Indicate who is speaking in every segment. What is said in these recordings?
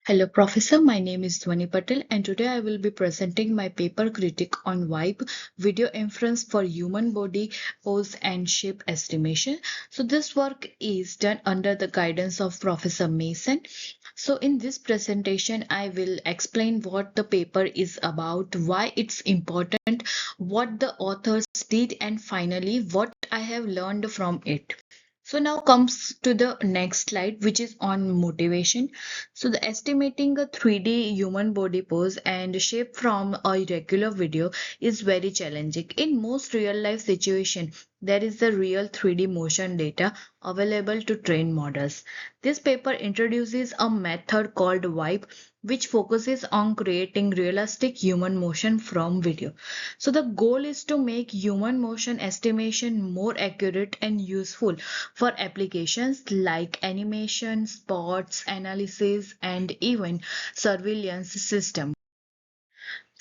Speaker 1: Hello, Professor. My name is Dhvani Patel, and today I will be presenting my paper critique on vibe video inference for human body pose and shape estimation. So, this work is done under the guidance of Professor Mason. So, in this presentation, I will explain what the paper is about, why it's important, what the authors did, and finally, what I have learned from it. So now comes to the next slide, which is on motivation. So the estimating a 3D human body pose and shape from a regular video is very challenging. In most real life situation, there is the real 3D motion data available to train models. This paper introduces a method called VIBE, which focuses on creating realistic human motion from video. So the goal is to make human motion estimation more accurate and useful for applications like animation, sports, analysis, and even surveillance system.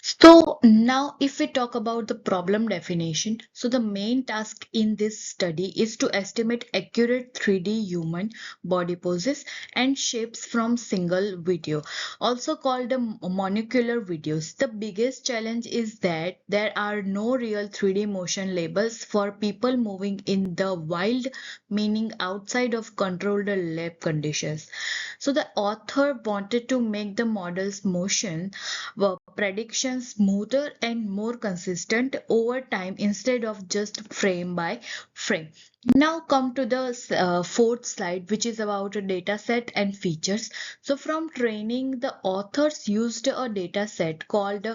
Speaker 1: So now if we talk about the problem definition, so the main task in this study is to estimate accurate 3D human body poses and shapes from single video, also called the monocular videos. The biggest challenge is that there are no real 3D motion labels for people moving in the wild, meaning outside of controlled lab conditions. So the author wanted to make the model's motion predictions smoother and more consistent over time instead of just frame by frame. Now come to the fourth slide, which is about a data set and features. So from training, the authors used a data set called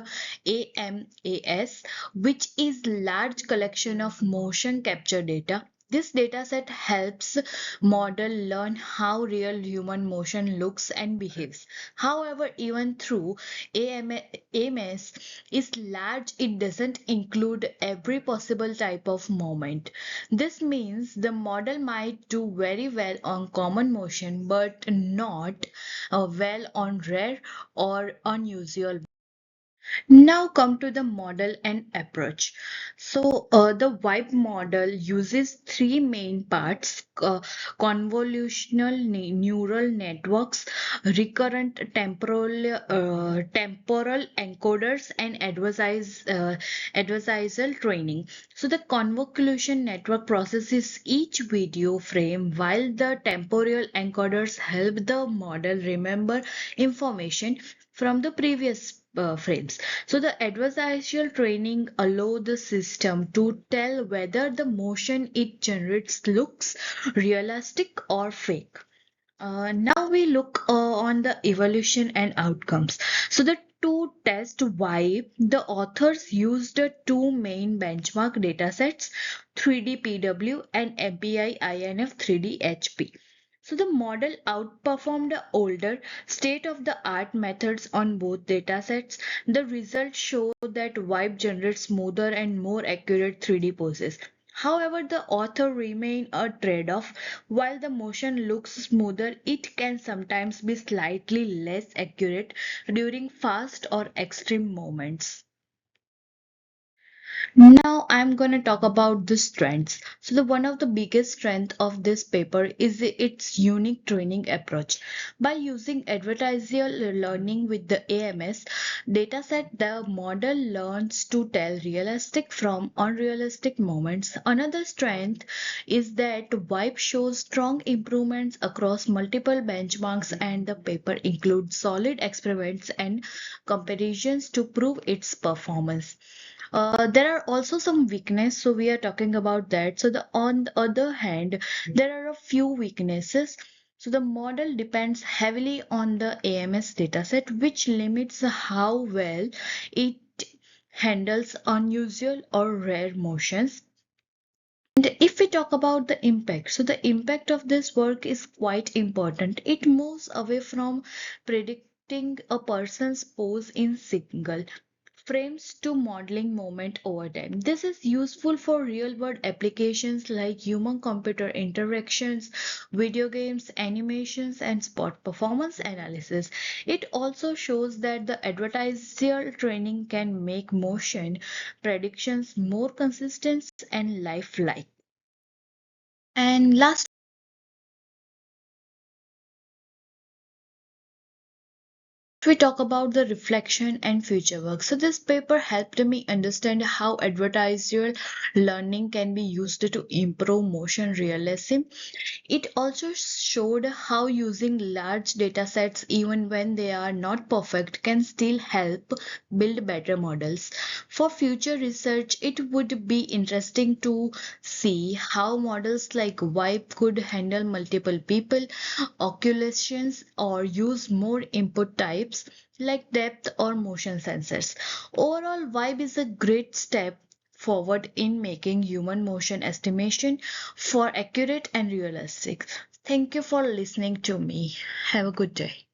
Speaker 1: AMAS, which is large collection of motion capture data. This dataset helps model learn how real human motion looks and behaves. However, even through AMS is large, it doesn't include every possible type of movement. This means the model might do very well on common motion but not well on rare or unusual. Now come to the model and approach. So the VIBE model uses three main parts: convolutional neural networks, recurrent temporal encoders, and adversarial training. So the convolution network processes each video frame while the temporal encoders help the model remember information from the previous frames. So the adversarial training allow the system to tell whether the motion it generates looks realistic or fake. Now we look on the evolution and outcomes. So the to test why the authors used the two main benchmark datasets, 3D-PW and MPI-INF 3D-HP. So the model outperformed the older state-of-the-art methods on both datasets. The results show that Vibe generates smoother and more accurate 3D poses. However, the author remain a trade-off. While the motion looks smoother, it can sometimes be slightly less accurate during fast or extreme moments. Now I'm going to talk about the strengths. So the one of the biggest strength of this paper is its unique training approach. By using adversarial learning with the AMS dataset, the model learns to tell realistic from unrealistic moments. Another strength is that VIBE shows strong improvements across multiple benchmarks, and the paper includes solid experiments and comparisons to prove its performance. There are also some weakness, so we are talking about that. So the on the other hand, there are a few weaknesses. So the model depends heavily on the AMS dataset, which limits how well it handles unusual or rare motions. And if we talk about the impact, so the impact of this work is quite important. It moves away from predicting a person's pose in single frames to modeling moment over time. This is useful for real world applications like human computer interactions, video games, animations, and sport performance analysis. It also shows that the adversarial training can make motion predictions more consistent and lifelike. And last we talk about the reflection and future work. So this paper helped me understand how adversarial learning can be used to improve motion realism. It also showed how using large data sets, even when they are not perfect, can still help build better models. For future research, it would be interesting to see how models like Vibe could handle multiple people, occultations, or use more input types like depth or motion sensors. Overall, Vibe is a great step forward in making human motion estimation for accurate and realistic. Thank you for listening to me. Have a good day.